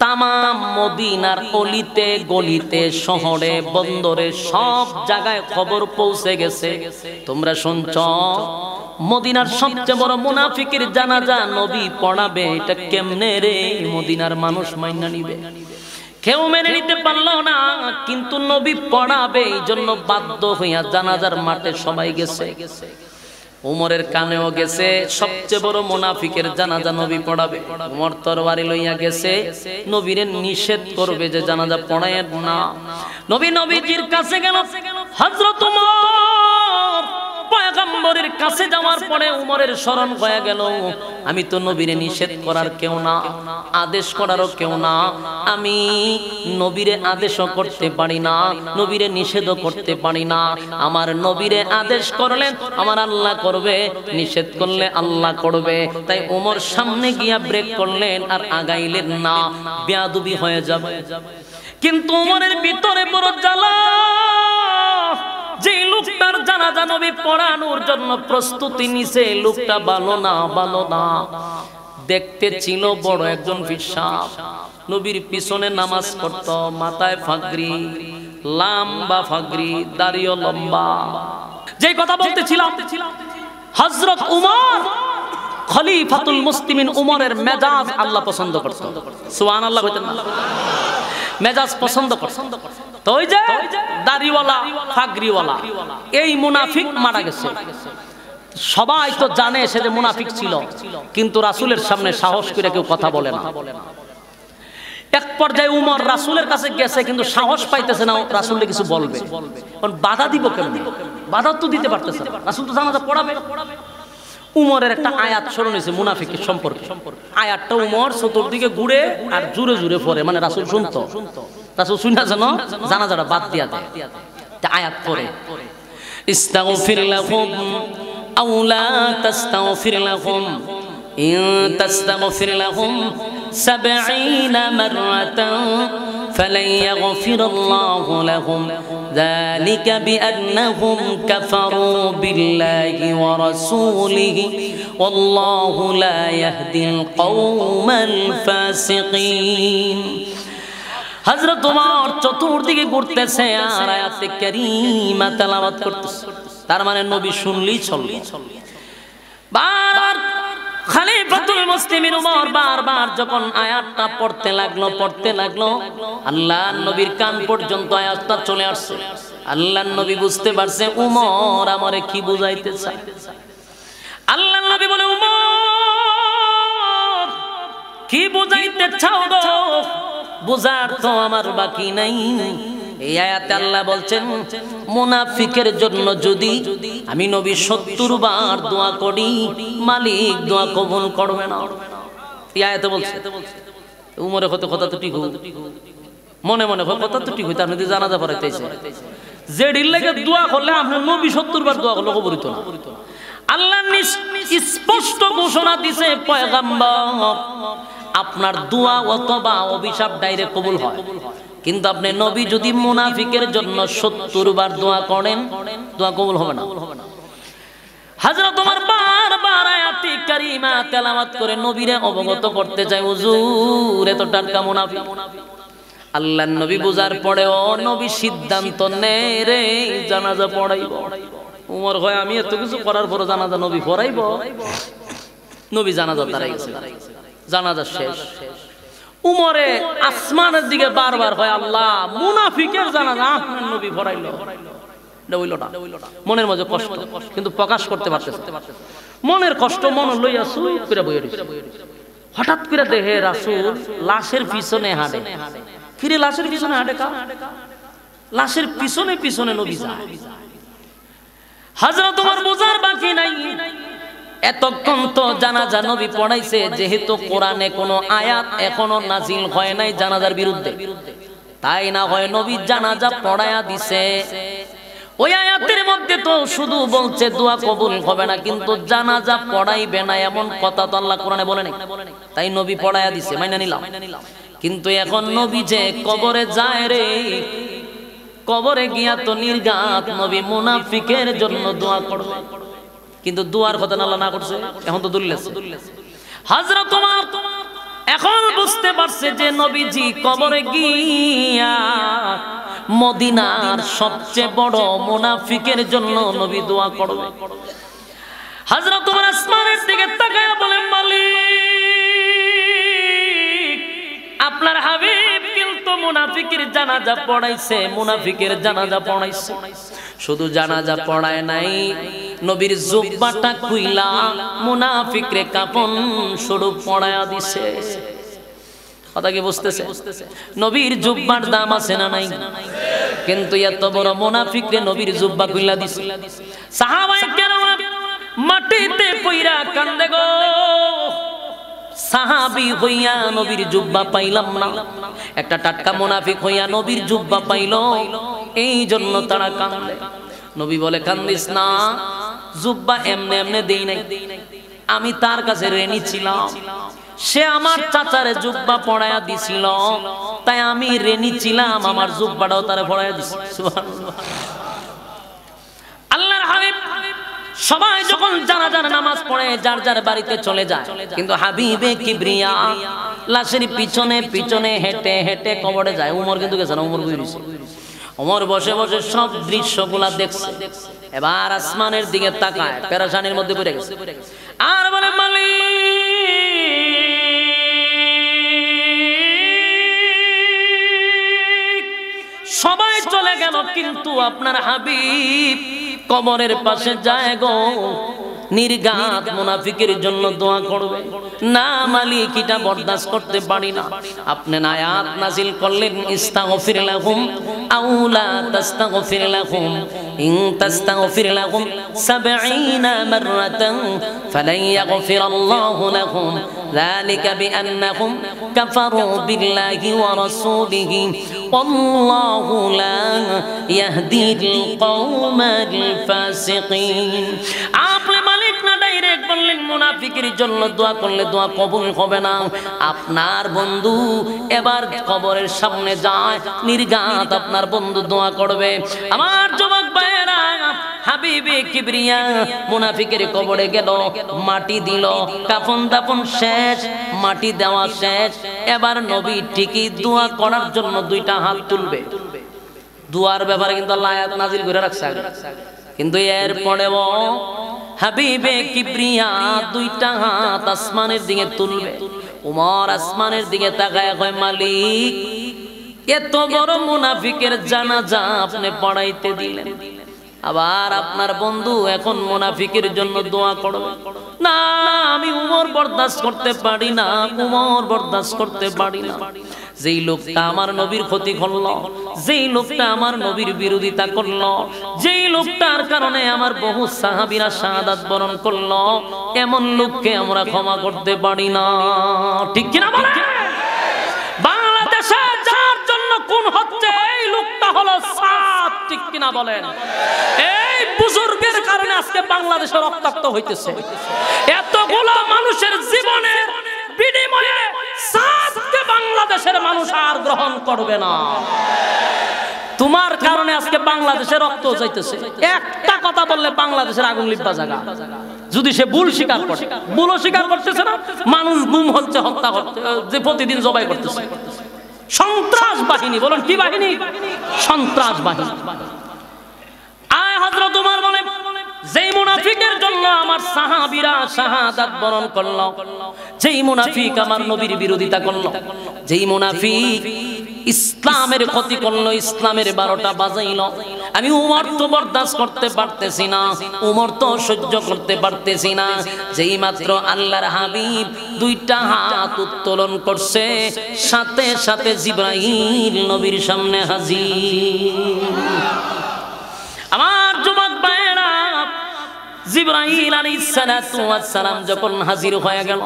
তামাম মদিনার অলিতে গলিতে, শহরে বন্দরে, সব জায়গায় খবর পৌঁছে গেছে। তোমরা শুনছ মদিনার সবচেয়ে বড় মুনাফিকের জানাজা নবী পড়াবে, এটা কেমনে রে মদিনার মানুষ মাইনা নিবে? কেউ মেনে নিতে পারলো না, কিন্তু নবী পড়াবে, এই জন্য বাধ্য হইয়া জানাজার মাঠে সবাই গেছে। উমরের কানেও গেছে, সবচেয়ে বড় মুনাফিকের জানাজা নবী পড়াবে। উমর তরবারি লইয়া গেছে, নবীরে নিষেধ করবে যে জানাজা পড়ায়েন না। নবীজির কাছে গেল হযরত উমর। পয়গম্বরের কাছে যাওয়ার পরে উমরের স্মরণ হয়ে গেল, আমি তো নবীরে নিষেধ করার কেউ না, আদেশ করারও কেউ না। আমি নবীরে আদেশও করতে পারি না, নবীরে নিষেধও করতে পারি না। আমার নবীরে আদেশ করলেন আমার আল্লাহ করবে, নিষেধ করলে আল্লাহ করবে। তাই উমর সামনে গিয়া ব্রেক করলেন আর আগাইলেন না, বেয়াদবি হয়ে যাবে। কিন্তু উমরের ভিতরে বড় জ্বালা, যে লোকটার জানাজা নবী পড়ানোর জন্য প্রস্তুতি নিছে, লোকটা ভালো না। দেখতে ছিল বড় একজন পিসাব, নবীর পিছনে নামাজ পড়তো, মাথায় ফাগরি, লম্বা ফাগরি, দাড়িও লম্বা। যে কথা বলতেছিলাম, হযরত উমর খলিফাতুল মুসলিমিন, উমরের মেজাজ আল্লাহ পছন্দ করত। সুবহানাল্লাহ কইতেন না? মেজাজ পছন্দ করত। তো ওই যে দাড়িওয়ালা ফাগরিওয়ালা এই মুনাফিক মারা গেছে। সবাই তো জানে সে যে মুনাফিক ছিল, কিন্তু রাসূলের সামনে সাহস করে কেউ কথা বলে না। এক পর্যায়ে উমর রাসূলের কাছে গেছে, কিন্তু সাহস পাইতেছে না রাসূলকে কিছু বলবে। কারণ বাধা দিব কেমনে? বাধা তো দিতে পারতেছে না, রাসূল তো জানাজা পড়াবে। উমরের একটা আয়াত স্মরণ হয়েছে মুনাফিকের সম্পর্কে। আয়াতটা উমর চতুর্দিকে ঘুরে আর জুড়ে জুড়ে পড়ে, মানে রাসূল শুনতো। রাসূল শুনা যেন জানাজাটা বাদ দিয়া দেয়। আয়াত পড়ে, ইস্তাগফির লাহুম আও লা তাস্তাগফির লাহুম ইন তাস্তাগফির লাহুম 70 মাররাতান ফালান ইয়াগফিরাল্লাহু লাহুম যালিকা বিআন্নাহুম কাফারু বিল্লাহি ওয়া রাসূলিহি ওয়াল্লাহু লা ইয়াহদিল কওমাল ফাসিকিন। হযরত ওমর চতুর্দিকে ঘুরতেছে আর আয়াতে কারীমা তেলাওয়াত করতেছে। তার মানে নবী শুনলেই চলবে। বারবার খলিফাতুল মুসলিমিন উমর বারবার যখন আয়াতটা পড়তে লাগলো, আল্লাহর নবীর কান পর্যন্ত আয়াতটা চলে আসছে। আল্লাহর নবী বুঝতে পারছে উমর আমারে কি বুঝাইতে চায়। আল্লাহর নবী বলে, উমর কি বুঝাইতে চাও গো? বুঝার তো আমার বাকি নাই। এই আয়াতে আল্লাহ বলছেন, মুনাফিকের জন্য যদি আমি নবী 70 বার দোয়া করি, মালিক দোয়া কবুল করবে না। এই আয়াতে বলছে। উমরে হতে কথা তো ঠিক মনে কথা তো ঠিক হইতে, আপনি জানাজা পড়াইতেছে যে ডিল্লাকে দোয়া করলে আপনার নবী 70 বার দোয়া করলে কবুল হতো না। আল্লাহ স্পষ্ট ঘোষণা দিছে, পয়গম্বর আপনার দোয়া অথবা অভিশাপ ডাইরেক্ট কবুল হয়, কিন্তু আপনি নবী যদি মুনাফিকের জন্য 70 বার দোয়া করেন, দোয়া কবুল হবে না। হযরত ওমর বারবার আয়াতে কারীমা তেলাওয়াত করে নবীরে অবগত করতে চায়, হুজুর এত টাটকা মুনাফিক। আল্লাহর নবী বুঝার পরেও নবী সিদ্ধান্ত নেয় রে জানাজা পড়াইব। উমর হয় আমি এত কিছু করার পরে জানাজা নবী পড়াইব? নবী জানাজা দাঁড়াই গেছে, জানাজা শেষ। উমরে আসমানের দিকে বারবার হয়, আল্লাহ মুনাফিকের জানাজা আপনার নবী পড়াইলো, হইল না। মনের মধ্যে কষ্ট, কিন্তু প্রকাশ করতে পারতেছে। মনের কষ্ট মন লইয়া চুপ করে বইয়া রইছে। হঠাৎ করে দেখে রাসূল লাশের পিছনে হাঁটে। ফিরে লাশের পিছনে হাঁটে কা? লাশের পিছনে পিছনে নবী যায়। হযরত ওমর বুঝার বাকি নাই, এতক্ষণ তো জানাজা নবী পড়াইছে, যেহেতু কোরআনে কোনো আয়াত এখনো নাজিল হয় নাই জানাজার বিরুদ্ধে, তাই না হয় নবী জানাজা পড়ায়া দিছে। ওই আয়াতের মধ্যে তো শুধু বলছে দোয়া কবুল হবে না, কিন্তু জানাজা পড়াইবে না এমন কথা তো আল্লাহ কোরআনে বলে নাই। তাই নবী পড়ায়া দিছে, মাইনা নিলাম। কিন্তু এখন নবী যে কবরে যায় রে, কবরে গিয়া তো নির্ঘাত নবী মুনাফিকের জন্য দোয়া করবে, কিন্তু দোয়ার কথা আল্লাহ না করছে। এখন তো দলিল আছে। হযরত ওমর এখন বুঝতে পারছে যে নবীজি কবরে গিয়া মদিনার সবচেয়ে বড় মুনাফিকের জন্য নবী দোয়া করবে। হযরত ওমর আসমানের দিকে তাকায়া বলেন, মালিক, আপনার হাবিব কিন্তু মুনাফিকের জানাজা পড়াইছে, মুনাফিকের জানাজা পড়াইছে। শুধু জানাজা পড়ায় নাই, নবীর জুব্বাটা খুইলা মুনাফিকরে কাফন স্বরূপ পড়ায়া দিছে। কথা কি বুঝতেছে? নবীর জুব্বার দাম আছে না নাই? কিন্তু এত বড় মুনাফিকরে নবীর জুব্বা খুইলা দিছে। সাহাবায়ে কেরাম মাটিতে পইরা কান্দে গো, সাহাবী হইয়া নবীর জুব্বা পাইলাম না, একটা টাটকা মুনাফিক হইয়া নবীর জুব্বা পাইল, এই জন্য তারা কান্দে। নবী বলে, কান্দিস না, জুব্বা এমনে এমনে দেই নাই, আমি তার কাছে ঋণী ছিলাম, সে আমার চাচারে জুব্বা পড়ায়া দিছিল, তাই আমি ঋণী ছিলাম, আমার জুব্বাটাও তারে পড়ায়া দিছি। সুবহানাল্লাহ। আল্লাহর হাবিব সবাই যখন জানাজার নামাজ পড়ে যার যার বাড়িতে চলে যায়, কিন্তু হাবিবে কিবরিয়া লাশের পিছনে পিছনে হেঁটে হেঁটে কবরে যায়। উমর কিন্তু গেছে না, উমর বুঝিয়েছে। উমর বসে বসে সব দৃশ্যগুলা দেখছে, এবার আসমানের দিকে তাকায়, পেরেশানির মধ্যে পড়ে গেছে, আর বলে, মালিক, সবাই চলে গেল, কিন্তু আপনার হাবিব কবরের পাশে যায় গো, নির্ঘাত মুনাফিকের জন্য দোয়া করবে না। মালিক, এটা বরদাস্ত করতে পারি না। আপনি আয়াত নাজিল করলেন, ইস্তাগফির লাহুম আও লা তাস্তাগফির লাহুম ইন তাস্তাগফির লাহুম ৭০ মাররাতান ফালান ইয়াগফিরাল্লাহু লাহুম যালিকা বিআন্নাহুম কাফারু বিল্লাহি ওয়া রাসূলিহি ওয়াল্লাহু লা ইয়াহদিল কওমাল ফাসিকিন। আপনি মালিক না ডাইরেক্ট বললেন মুনাফিকের জন্য দোয়া করলে দোয়া কবুল হবে না। আপনার বন্ধু এবার কবরের সামনে যায়, নির্ঘাত আপনার বন্ধু দোয়া করবে। আমার যুবক ভাইয়েরা, হাবিবে কিবরিয়া মুনাফিকের কবরে গেল, মাটি দিল, কাফন দাফন শেষ, মাটি দেওয়া শেষ। এবার নবী ঠিকই দোয়া করার জন্য দুইটা হাত তুলবে। দোয়ার ব্যাপারে কিন্তু আল্লাহ আয়াত নাজিল করে রাখছে, কিন্তু এর পরেও হাবিবে কিবরিয়া দুইটা হাত আসমানের দিকে তুলবে। উমর আসমানের দিকে তাকায় কয়, মালিক, এত বড় মুনাফিকের জানাজা আপনি পড়াইতে দিলেন, আবার আপনার বন্ধু এখন মুনাফিকের জন্য দোয়া করবে না। আমি উমর বরদাস্ত করতে পারি না, উমর বরদাস্ত করতে পারি না। যেই লোকটা আমার নবীর ক্ষতি করলো, যেই লোকটা আমার নবীর বিরোধিতা করলো, যেই লোকটার কারণে আমার বহু সাহাবীরা শাহাদাত বরণ করলো, এমন লোককে আমরা ক্ষমা করতে পারি না। ঠিক কিনা বলেন? বাংলাদেশে যার জন্য খুন হচ্ছে এই লোকটা হলো সাদ। ঠিক কিনা বলেন? এই বুজুর্গের কারণে আজকে বাংলাদেশে রক্তাক্ত হইতেছে। এতগুলো মানুষের জীবনের বিনিময়ে সাদকে বাংলাদেশের মানুষ আর গ্রহণ করবে না। তোমার কারণে আজকে বাংলাদেশে রক্ত যাইতেছে। একটা কথা বললে বাংলাদেশের আগুন লিপ্পা জায়গা। যদি সে ভুল স্বীকার করে, ভুল স্বীকার করতেছে না, মানুষ গুম হচ্ছে, হত্যা হচ্ছে, যে প্রতিদিন জবাই করতেছে। সন্ত্রাস বাহিনী, বলুন কি বাহিনী? সন্ত্রাস বাহিনী। আয় হযরত ওমর বলে, যেই মুনাফিকের জন্য আমার সাহাবীরা শাহাদাত বরণ করলো, যেই মুনাফিক আমার নবীর বিরোধিতা করলো, যেই মুনাফিক ইসলামের ক্ষতি করলো, ইসলামের 12টা বাজাইলো, আমি উমর তো বরদাস্ত করতে পারতেছি না, উমর তো সহ্য করতে পারতেছি না। যেই মাত্র আল্লাহর হাবিব দুইটা হাত উত্তোলন করছে, সাথে সাথে জিবরাইল নবীর সামনে হাজির। আমার যুবক ভাইয়েরা, জিবরাইল আলাইহিস সালাতু ওয়াস সালাম যখন হাজির হয়ে গেল,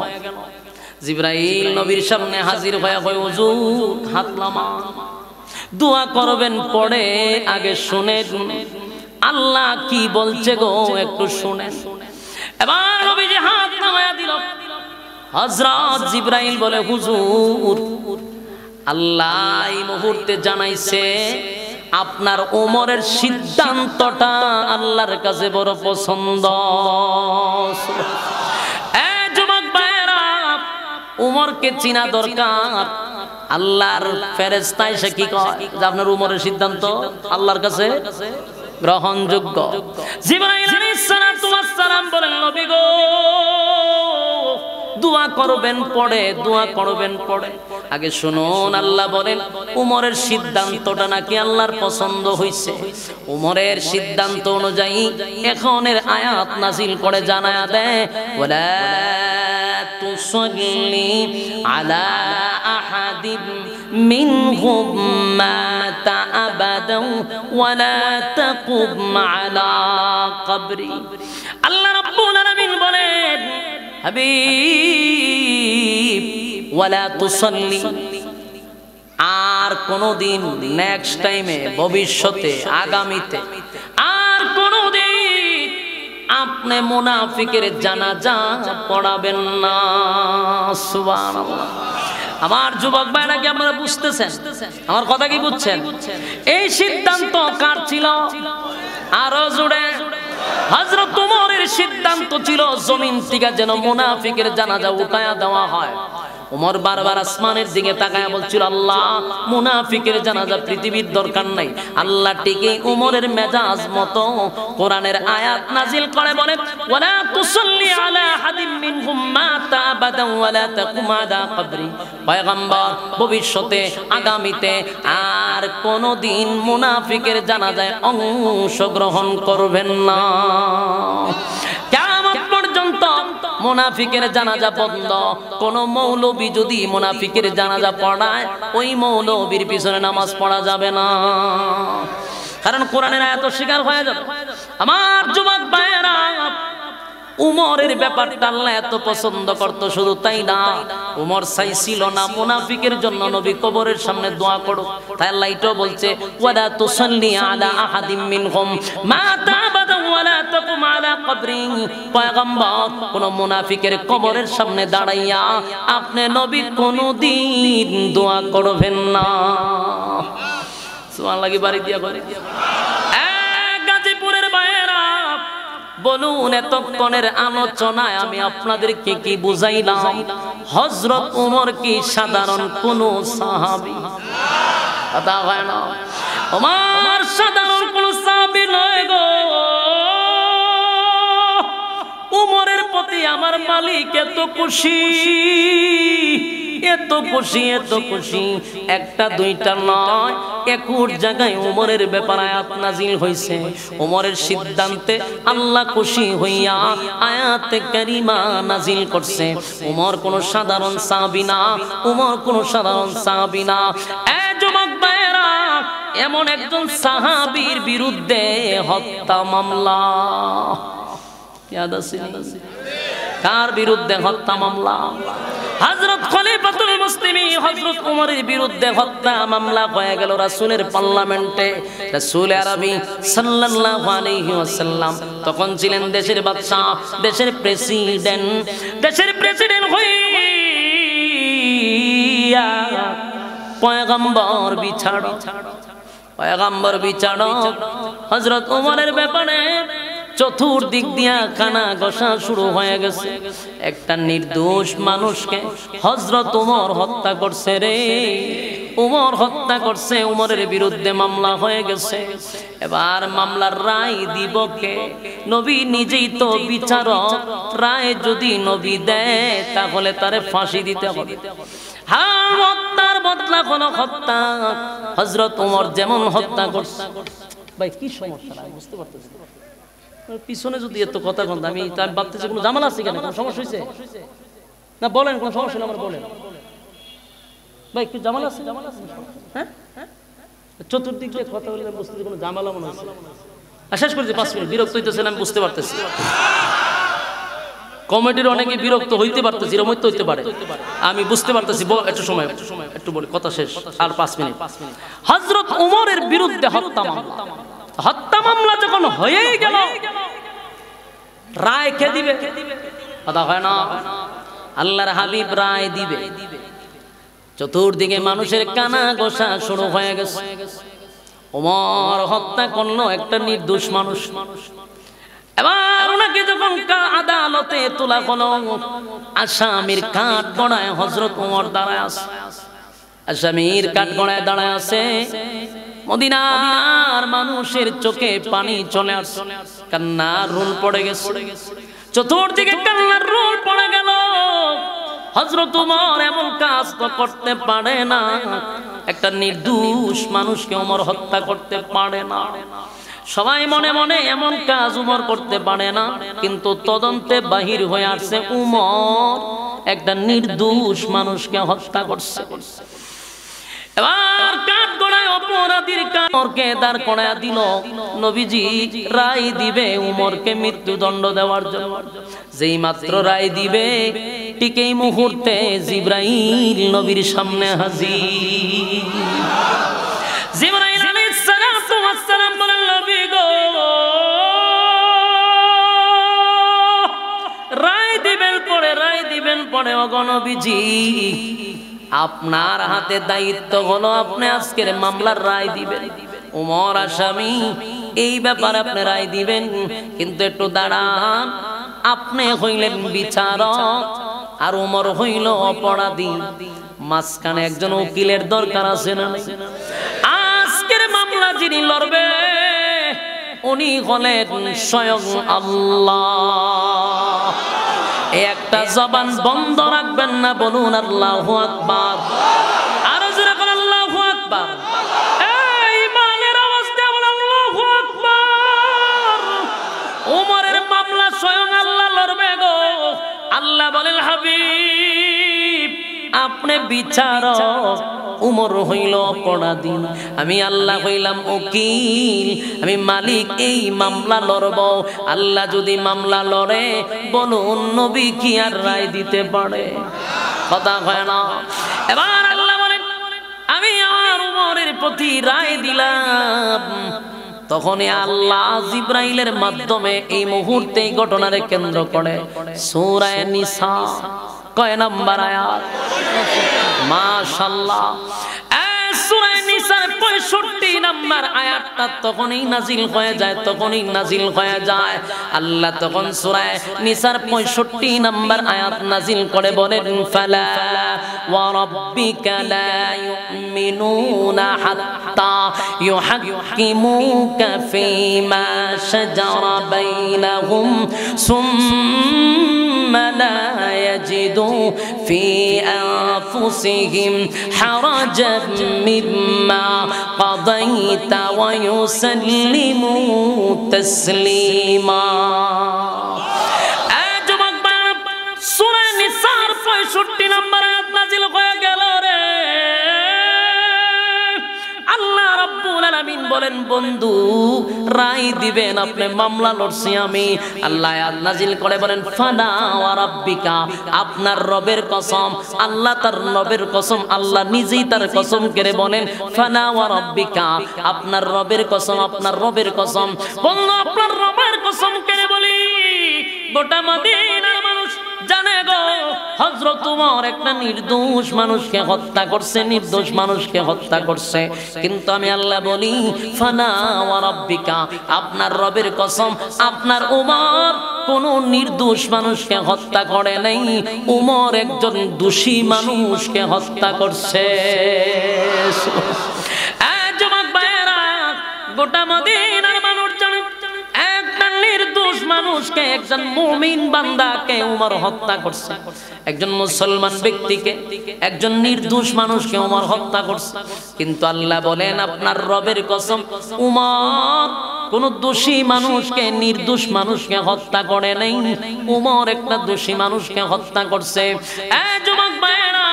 জিবরাইল নবীর সামনে হাজির হয়ে কয়, হুজুর হাত নামান, দোয়া করবেন, পড়ে আগে শুনেন আল্লাহ কি বলছে গো, একটু শুনেন। এবার নবীজি হাত নামায়া দিল। হযরত জিবরাইল বলে, হুজুর আল্লাহ এই মুহূর্তে জানাইছে আপনার ওমরের সিদ্ধান্তটা আল্লাহর কাছে বড় পছন্দ। যুবক ভাইয়েরা, উমরকে চিনা দরকার। আল্লাহর ফেরেশতা এসে কি কয় যে আপনার উমরের সিদ্ধান্ত আল্লাহর কাছে গ্রহণযোগ্য। জিবরাইল আলাইহিস সালাতু ওয়াস সালাম বলেন, নবী গো দোয়া করবেন পড়ে, দোয়া করবেন পড়ে। আগে শুনুন, আল্লাহ বলেন উমরের সিদ্ধান্তটা নাকি আল্লাহর পছন্দ হইছে। উমরের সিদ্ধান্ত অনুযায়ী এখনের আয়াত নাজিল করে জানায়া দেয়, ওয়ালা তুসাল্লি আলা আহাদিম মিনহুম মাতা আবাদাও ওয়ালা তাকুম আলা কবরি। আল্লাহ রাব্বুল আলামিন বলেন, হাবিব ওয়ালা তুসাল্লি, আর কোনদিন নেক্সট টাইমে, ভবিষ্যতে, আগামীতে আর কোনদিন আপনি মুনাফিকের জানাজা পড়াবেন না। সুবহানাল্লাহ। আমার যুবক ভাইরা কি আপনারা বুঝতেছেন? আমার কথা কি বুঝছেন? এই সিদ্ধান্ত কার ছিল? আরো জোরে। হযরত ওমরের সিদ্ধান্ত ছিল জমিন থেকে যেন মুনাফিকের জানাজা উঠায়া দেওয়া হয়। ওমর বারবার আসমানের দিকে তাকায়া বলছিল, আল্লাহ মুনাফিকের জানাজা পৃথিবীর দরকার নাই। আল্লাহ ঠিকই ওমরের মেজাজ মতো কোরআনের আয়াত নাজিল করে বলে, ওয়ালা তুসাল্লি আলা আহাদিম মিনহুম মাতা আবাদাও ওয়ালা তাকুম আলা কবরি। পয়গম্বর ভবিষ্যতে, আগামীতে আর কোনদিন মুনাফিকের জানাজায় অংশগ্রহণ করবেন না। কিয়ামত পর্যন্ত মুনাফিকের জানাজা বন্ধ। কোন মৌলবী যদি মুনাফিকের জানাজা পড়ায়, ওই মৌলবীর পিছনে নামাজ পড়া যাবে না, কারণ কোরআনের আয়াত স্বীকার হয়ে যাবে। আমার যুবক ভাইয়েরা, উমরের ব্যাপারটা আল্লাহ এত পছন্দ করত, শুধু তাই না, উমর চাইছিল না মুনাফিকের জন্য নবী কবরের সামনে দোয়া করো। তাই আল্লাহ এটাও বলছে, ওয়ালা তুসাল্লি আলা আহাদিম মিনহুম মাতা আবাদা ওয়ালা তাকুম আলা কবরি। পয়গম্বর কোন মুনাফিকের কবরের সামনে দাঁড়াইয়া আপনি নবী কোনদিন দোয়া করবেন না। সুবহানাল্লাহ। কি বাড়ি দিয়া করে গাজীপুরের ভাইয়েরা, বলুন এতক্ষণের আলোচনায় আমি আপনাদেরকে কি বুঝাইলাম? হযরত ওমর কি সাধারণ কোন সাহাবী? কথা হয় না, ওমর সাধারণ কোন সাহাবী নয় গো। ওমরের প্রতি আমার মালিক এত খুশি, এত খুশি, এত খুশি, একটা দুইটা নয়, 21 জায়গায় ওমরের ব্যাপারে আয়াত নাজিল হইছে। ওমরের সিদ্ধান্তে আল্লাহ খুশি হইয়া আয়াতে কারিমা নাজিল করছে। ওমর কোন সাধারণ সাহাবী না, ওমর কোন সাধারণ সাহাবী না। এই যুবক ভাইয়েরা, এমন একজন সাহাবীর বিরুদ্ধে হত্যা মামলা, কার বিরুদ্ধে হত্যা মামলা? হযরত খলিফাতুল মুসলিমিন হযরত ওমরের বিরুদ্ধে হত্যা মামলা হয়ে গেল রাসূলের পার্লামেন্টে। রাসূল আরবি সাল্লাল্লাহু আলাইহি ওয়াসাল্লাম তখন ছিলেন দেশের বাদশা, দেশের প্রেসিডেন্ট। দেশের প্রেসিডেন্ট হইয়া পয়গম্বর বিচারক, পয়গম্বর বিচারক হযরত ওমরের ব্যাপারে চতুর্দিক দিয়া কানা ঘষা শুরু হয়ে গেছে। একটা নির্দোষ মানুষকে হযরত ওমর হত্যা করছে রে, ওমর হত্যা করছে, ওমরের বিরুদ্ধে মামলা হয়ে গেছে। এবার মামলার রায় দিব কে? নবী নিজেই তো বিচারক। রায় যদি নবী দেয় তাহলে তারে ফাঁসি দিতে হবে। হ্যাঁ, হত্যার বদলা কোনো হত্যা। হযরত ওমর যেমন হত্যা করছে, ভাই কি সমস্যা আমি বুঝতে পারতেছি পিছনে যদি এত কথা বন্ধ, আমি ভাবতেছি কোনো ঝামেলা আছে কেন, কোনো সমস্যা হয়েছে না? বলেন কোনো সমস্যা হলে আমার বলেন ভাই, কি ঝামেলা আছে? হ্যাঁ, চতুর্দিক দিয়ে কথা বলে বুঝতে কোনো ঝামেলা মনে হচ্ছে। শেষ করেছি, 5 মিনিট। বিরক্ত হইতেছেন আমি বুঝতে পারতেছি, কমিটির অনেকে বিরক্ত হইতে পারতেছি, এরকম হইতে পারে, আমি বুঝতে পারতেছি। একটু সময় একটু বলি, কথা শেষ, আর 5 মিনিট। হযরত ওমরের বিরুদ্ধে হত্যা মামলা। হত্যা মামলা যখন হয়েই গেল, রায় কে দিবে? কথা হয় না, আল্লাহর হাবিব রায় দিবে। চতুর্দিকে মানুষের কানা ঘোষা শুরু হয়ে গেছে। ওমর হত্যা করলো একটা নির্দোষ মানুষ। এবার ওনাকে যখন আদালতে তোলা হলো, আসামির কাঠ গড়ায় হযরত ওমর দাঁড়ায় আছে। আসামির কাঠগড়ায় দাঁড়ায় আছে। মদিনার মানুষের চোখে পানি চলে আসছে, কান্নার রোল পড়ে গেছে, চতুর্দিকে কান্নার রোল পড়ে গেল। হযরত ওমর এমন কাজ তো করতে পারে না, একটা নির্দোষ মানুষকে ওমর হত্যা করতে পারে না। সবাই মনে মনে এমন কাজ উমর করতে পারে না, কিন্তু তদন্তে বাহির হয়ে আসছে উমর একটা নির্দোষ মানুষকে হত্যা করছে। এবার কাঠগড়ায় অপরাধীর কামরকে দাঁড় করায়া দিল। নবীজি রায় দিবে উমরকে মৃত্যুদণ্ড দেওয়ার জন্য। যেই মাত্র রায় দিবে ঠিক এই মুহূর্তে জিবরাইল নবীর সামনে হাজির। জিবরাইল আলাইহিস সালাতু ওয়াস সালাম বলেন, নবী গো, রায় দিবেন পরে ওগো নবীজি, আপনার হাতে দায়িত্ব হলো আপনি আজকের মামলার রায় দিবেন। উমর আসামি, এই ব্যাপারে আপনি রায় দিবেন, কিন্তু একটু দাঁড়ান, আপনি হইলেন বিচারক আর উমর হইল অপরাধী, মাঝখানে একজন উকিলের দরকার আছে না? আজকের মামলা যিনি লড়বে উনি হলেন স্বয়ং আল্লাহ। একটা জবান বন্ধ রাখবেন না, বলুন আল্লাহু আকবার। আর জোরে বলেন আল্লাহু আকবার। এই মানের আওয়াজ দিয়ে বলেন আল্লাহু আকবার। ওমরের মামলা স্বয়ং আল্লাহ লড়বে গো। আল্লাহ বলেন, হাবিব আপনি বিচারক, উমর হইল অপরাধী, আমি আল্লাহ হইলাম উকিল, আমি মালিক, এই মামলা লড়ব। আল্লাহ যদি মামলা লড়ে, বলুন নবী কি আর রায় দিতে পারে? কথা হয় না। এবার আল্লাহ বলেন, আমি আমার উমরের প্রতি রায় দিলাম। তখনই আল্লাহ জিবরাইলের মাধ্যমে এই মুহূর্তে এই ঘটনারে কেন্দ্র করে সূরা নিসা কয় নাম্বার আয়াত? মাশাআল্লাহ, সূরা নিসার 65 নাম্বার আয়াতটা তখনই নাজিল হয়ে যায়, আল্লাহ তখন সূরা নিসার 65 নাম্বার আয়াত নাজিল করে বলেন, ফালা ওয়া রাব্বিকা লা ইউমিনুনা হাত্তা ইউহাক্কিমুকা ফীমা শাজারা বাইনাহুম সুম্মা লা ইয়াজিদু ফি আনফুসিহিম হারাজান মিম্মা قضيت ويسلموا تسليما। যুবক ভাইরা, সূরা নিসার 65 নম্বর আয়াত নাযিল হয়ে গেল রে। আল্লাহ রাব্বুল আলামিন বলেন, বন্ধু রায় দিবেন, আপনি মামলা লড়ছি আমি। আল্লাহ আয়াত নাযিল করে বলেন, ফালা ওয়া রাব্বিকা, আপনার রবের কসম। আল্লাহ তার রবের কসম, আল্লাহ নিজেই তার কসম করে বলেন, ফালা ওয়া রাব্বিকা, আপনার রবের কসম, আপনার রবের কসম। বন্ধু আপনার রবের কসম করে বলি, গোটা মদিনার মানুষ জানে গো, হযরত ওমর একটা নির্দোষ মানুষকে হত্যা করছে, নির্দোষ মানুষকে হত্যা করছে। কিন্তু আমি আল্লাহ বলি, ফালা ওয়া রাব্বিকা, আপনার রবের কসম, আপনার ওমর কোন নির্দোষ মানুষকে হত্যা করে নাই, ওমর একজন দোষী মানুষকে হত্যা করছে। যুবক ভাইয়েরা, গোটা মদিনার মানুষ জানে একটা নির্দোষ মানুষকে, একজন মুমিন বান্দাকে ওমর হত্যা করছে। একজন মুসলমান ব্যক্তিকে, একজন নির্দোষ মানুষকে ওমর হত্যা করছে। কিন্তু আল্লাহ বলেন, আপনার রবের কসম, ওমর কোন দোষী মানুষকে, নির্দোষ মানুষকে হত্যা করে নাই, ওমর একটা দোষী মানুষকে হত্যা করছে। যুবক ভাইয়েরা,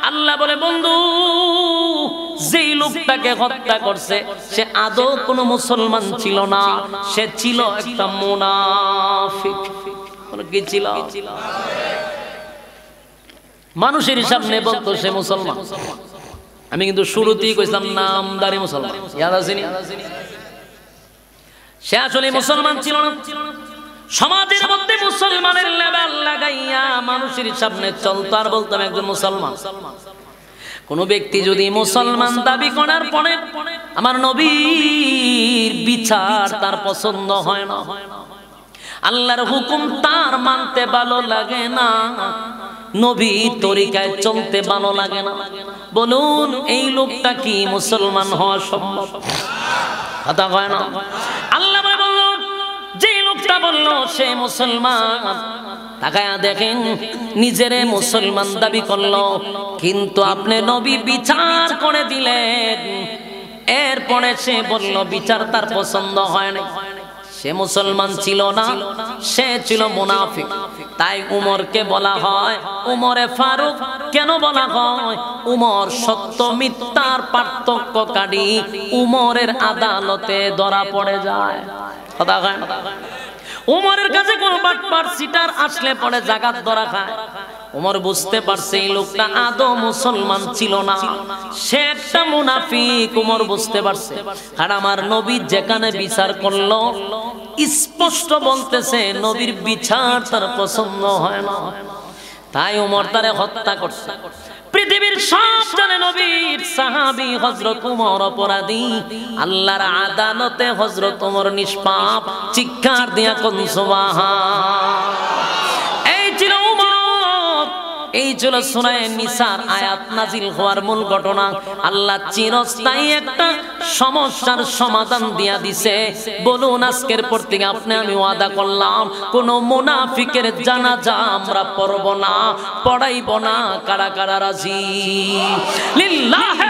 আল্লাহ বলে, বন্ধু যেই লোকটাকে হত্যা করছে সে আদৌ কোনো মুসলমান ছিল না, সে ছিল একটা মুনাফিক। কি ছিল? মানুষের সামনে বলতো সে মুসলমান। আমি কিন্তু শুরুতেই কইলাম নামদারি মুসলমান, ইয়াদ আছে নি? সে আসলে মুসলমান ছিল না। সমাজের মধ্যে মুসলমানের লেবেল লাগাইয়া মানুষের সামনে চলতো আর বলতাম একজন মুসলমান। কোন ব্যক্তি যদি মুসলমান দাবি করার পরে আমার নবীর বিচার তার পছন্দ হয় না, আল্লাহর হুকুম তার মানতে ভালো লাগে না, নবীর তরিকায় চলতে ভালো লাগে না, বলুন এই লোকটা কি মুসলমান হওয়া সম্ভব? কথা কয় না। আল্লাহ বলল যে লোকটা বলল সে মুসলমান, তাকায়া দেখেন নিজেরে মুসলমান দাবি করলো, কিন্তু আপনি নবী বিচার করে দিলেন। এরপরে সে বলল বিচার তার পছন্দ হয় না, সে মুসলমান ছিল না, সে ছিল মুনাফিক। তাই উমরকে বলা হয় উমরে ফারুক। কেন বলা হয়? উমর সত্য মিথ্যার পার্থক্যকারী, উমরের আদালতে ধরা পড়ে যায়। কথা কয় না। উমরের কাছে কোন বাটপার সিটার আসলে পরে জাকাত ধরা খায়। উমর বুঝতে পারছে এই লোকটা আদৌ মুসলমান ছিল না, সে একটা মুনাফিক। উমর বুঝতে পারছে। আর আমার নবী যেখানে বিচার করলো স্পষ্ট বলতেছে নবীর বিচার তার পছন্দ হয় না, তাই উমর তারে হত্যা করছে। পৃথিবীর সব জানে নবীর সাহাবী হযরত উমর অপরাধী, আল্লাহর আদালতে হযরত উমর নিষ্পাপ। চিৎকার দিয়া কোন সুবহান। এই ছিল উমর, এই ছিল সূরা নিসার আয়াত নাজিল হওয়ার মূল ঘটনা। আল্লাহ চিরস্থায়ী একটা সমস্যার সমাধান দিয়া দিছে। বলুন আজকের পর থেকে আপনি আমি ওয়াদা করলাম কোন মুনাফিকের জানাজা আমরা পড়ব না, পড়াইব না। কারা কারা রাজি? লিল্লাহি